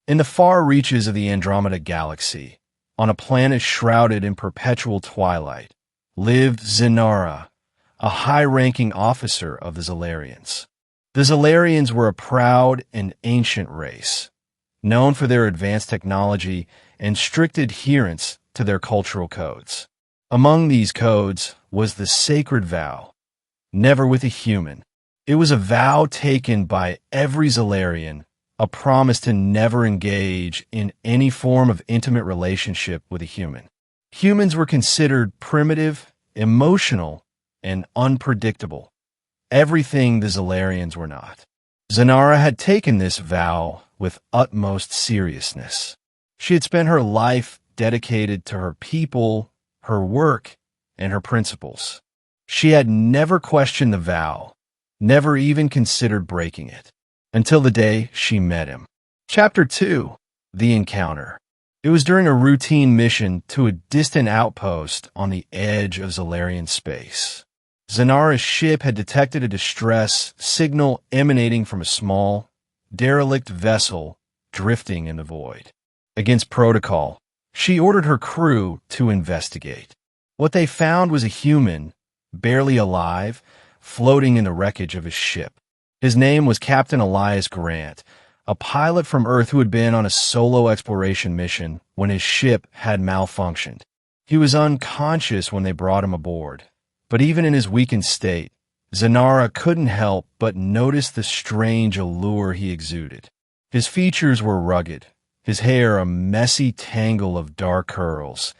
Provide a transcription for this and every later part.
In the far reaches of the Andromeda Galaxy, on a planet shrouded in perpetual twilight, lived Zynara, a high-ranking officer of the Xelarians. The Xelarians were a proud and ancient race, known for their advanced technology and strict adherence to their cultural codes. Among these codes was the sacred vow, NeverWithAHuman. It was a vow taken by every Xelarian, a promise to never engage in any form of intimate relationship with a human. Humans were considered primitive, emotional, and unpredictable. Everything the Xelarians were not. Zynara had taken this vow with utmost seriousness. She had spent her life dedicated to her people, her work, and her principles. She had never questioned the vow, never even considered breaking it, until the day she met him. Chapter 2. The Encounter. It was during a routine mission to a distant outpost on the edge of Xelarian space. Zynara's ship had detected a distress signal emanating from a small, derelict vessel drifting in the void. Against protocol, she ordered her crew to investigate. What they found was a human, barely alive, floating in the wreckage of his ship. His name was Captain Elias Grant, a pilot from Earth who had been on a solo exploration mission when his ship had malfunctioned. He was unconscious when they brought him aboard, but even in his weakened state, Zynara couldn't help but notice the strange allure he exuded. His features were rugged, his hair a messy tangle of dark curls,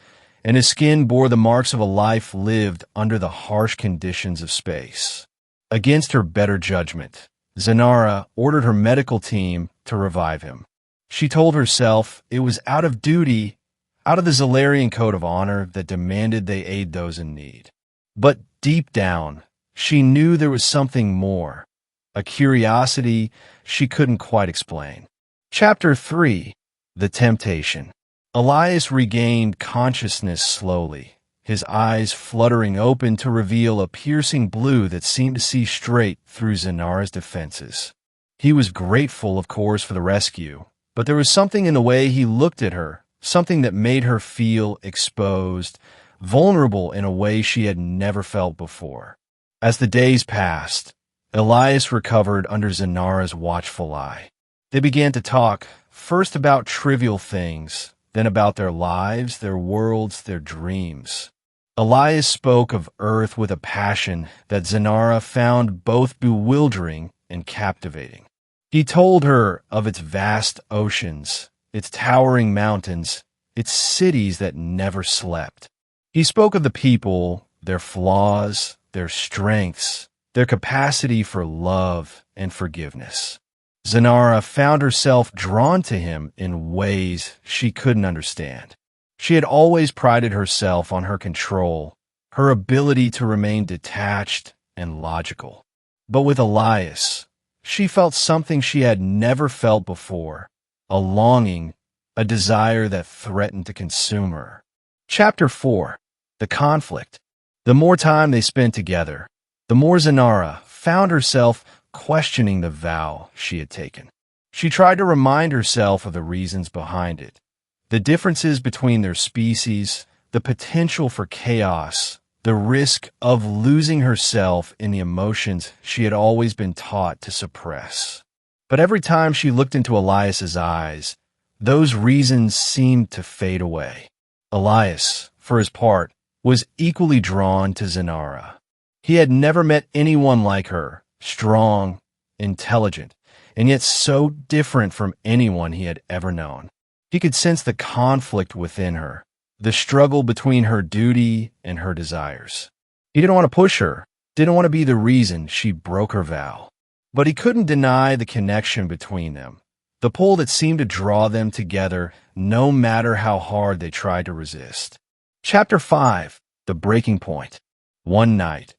and his skin bore the marks of a life lived under the harsh conditions of space. Against her better judgment, Zynara ordered her medical team to revive him. She told herself it was out of duty, out of the Xelarian code of honor that demanded they aid those in need. But deep down, she knew there was something more, a curiosity she couldn't quite explain. Chapter 3. The Temptation. Elias regained consciousness slowly, his eyes fluttering open to reveal a piercing blue that seemed to see straight through Zynara's defenses. He was grateful, of course, for the rescue, but there was something in the way he looked at her, something that made her feel exposed, vulnerable in a way she had never felt before. As the days passed, Elias recovered under Zynara's watchful eye. They began to talk, first about trivial things, then about their lives, their worlds, their dreams. Elias spoke of Earth with a passion that Zynara found both bewildering and captivating. He told her of its vast oceans, its towering mountains, its cities that never slept. He spoke of the people, their flaws, their strengths, their capacity for love and forgiveness. Zynara found herself drawn to him in ways she couldn't understand. She had always prided herself on her control, her ability to remain detached and logical. But with Elias, she felt something she had never felt before, a longing, a desire that threatened to consume her. Chapter 4. The Conflict. The more time they spent together, the more Zynara found herself questioning the vow she had taken. She tried to remind herself of the reasons behind it, the differences between their species, the potential for chaos, the risk of losing herself in the emotions she had always been taught to suppress. But every time she looked into Elias's eyes, those reasons seemed to fade away. Elias, for his part, was equally drawn to Zynara. He had never met anyone like her, strong, intelligent, and yet so different from anyone he had ever known. He could sense the conflict within her, the struggle between her duty and her desires. He didn't want to push her, didn't want to be the reason she broke her vow. But he couldn't deny the connection between them, the pull that seemed to draw them together no matter how hard they tried to resist. Chapter 5. The Breaking Point. One night,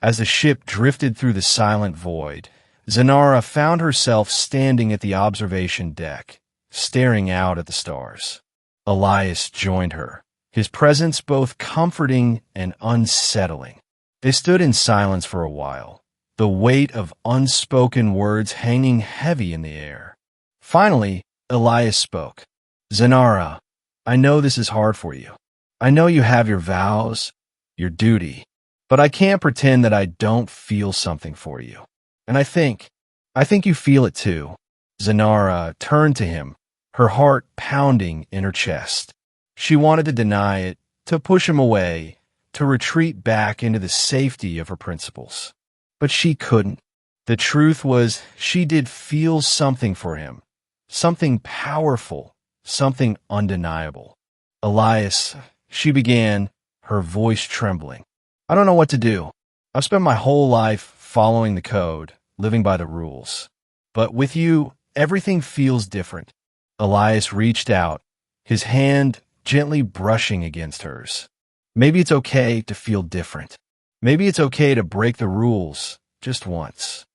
as the ship drifted through the silent void, Zynara found herself standing at the observation deck, staring out at the stars. Elias joined her, his presence both comforting and unsettling. They stood in silence for a while, the weight of unspoken words hanging heavy in the air. Finally, Elias spoke. Zynara, I know this is hard for you. I know you have your vows, your duty, but I can't pretend that I don't feel something for you. And I think you feel it too. Zynara turned to him, her heart pounding in her chest. She wanted to deny it, to push him away, to retreat back into the safety of her principles. But she couldn't. The truth was, she did feel something for him, something powerful, something undeniable. Elias, she began, her voice trembling. I don't know what to do. I've spent my whole life following the code, living by the rules. But with you, everything feels different. Elias reached out, his hand gently brushing against hers. Maybe it's okay to feel different. Maybe it's okay to break the rules just once.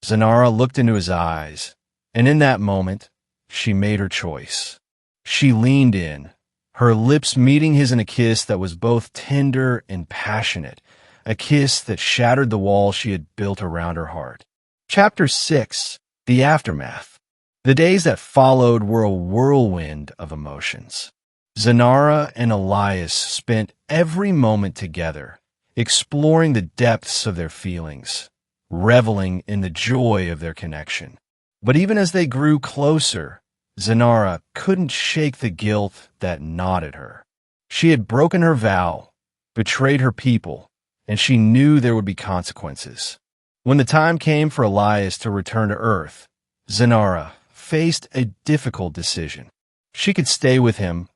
Zynara looked into his eyes, and in that moment, she made her choice. She leaned in, her lips meeting his in a kiss that was both tender and passionate, a kiss that shattered the wall she had built around her heart. Chapter 6. The Aftermath. The days that followed were a whirlwind of emotions. Zynara and Elias spent every moment together, exploring the depths of their feelings, reveling in the joy of their connection. But even as they grew closer, Zynara couldn't shake the guilt that gnawed at her. She had broken her vow, betrayed her people, and she knew there would be consequences. When the time came for Elias to return to Earth, Zynara faced a difficult decision. She could stay with him,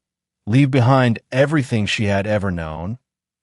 leave behind everything she had ever known,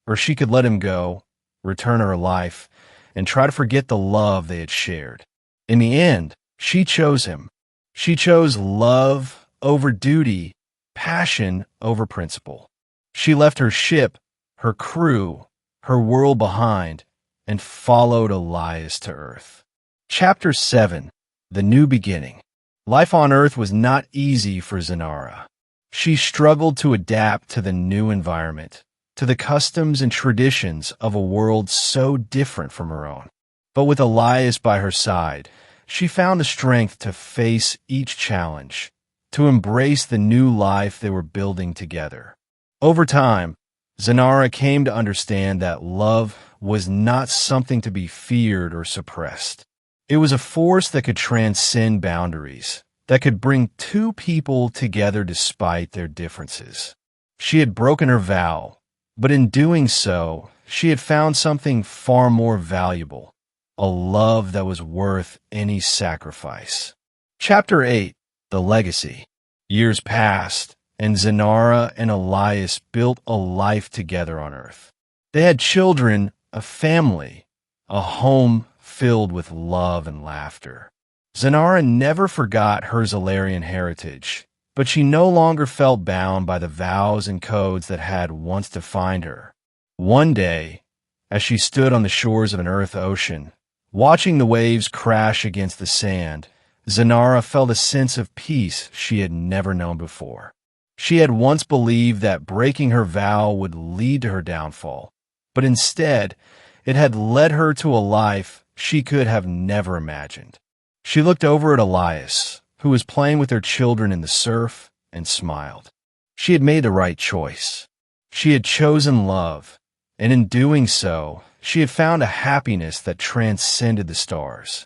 or she could let him go, return to her life, and try to forget the love they had shared. In the end, she chose him. She chose love over duty, passion over principle. She left her ship, her crew, her world behind, and followed Elias to Earth. Chapter 7. The New Beginning. Life on Earth was not easy for Zynara. She struggled to adapt to the new environment, to the customs and traditions of a world so different from her own. But with Elias by her side, she found the strength to face each challenge, to embrace the new life they were building together. Over time, Zynara came to understand that love was not something to be feared or suppressed. It was a force that could transcend boundaries, that could bring two people together despite their differences. She had broken her vow, but in doing so, she had found something far more valuable, a love that was worth any sacrifice. Chapter 8. The Legacy. Years passed, and Zynara and Elias built a life together on Earth. They had children, a family, a home filled with love and laughter. Zynara never forgot her Xelarian heritage, but she no longer felt bound by the vows and codes that had once defined her. One day, as she stood on the shores of an Earth ocean, watching the waves crash against the sand, Zynara felt a sense of peace she had never known before. She had once believed that breaking her vow would lead to her downfall, but instead, it had led her to a life she could have never imagined. She looked over at Elias, who was playing with their children in the surf, and smiled. She had made the right choice. She had chosen love, and in doing so, she had found a happiness that transcended the stars.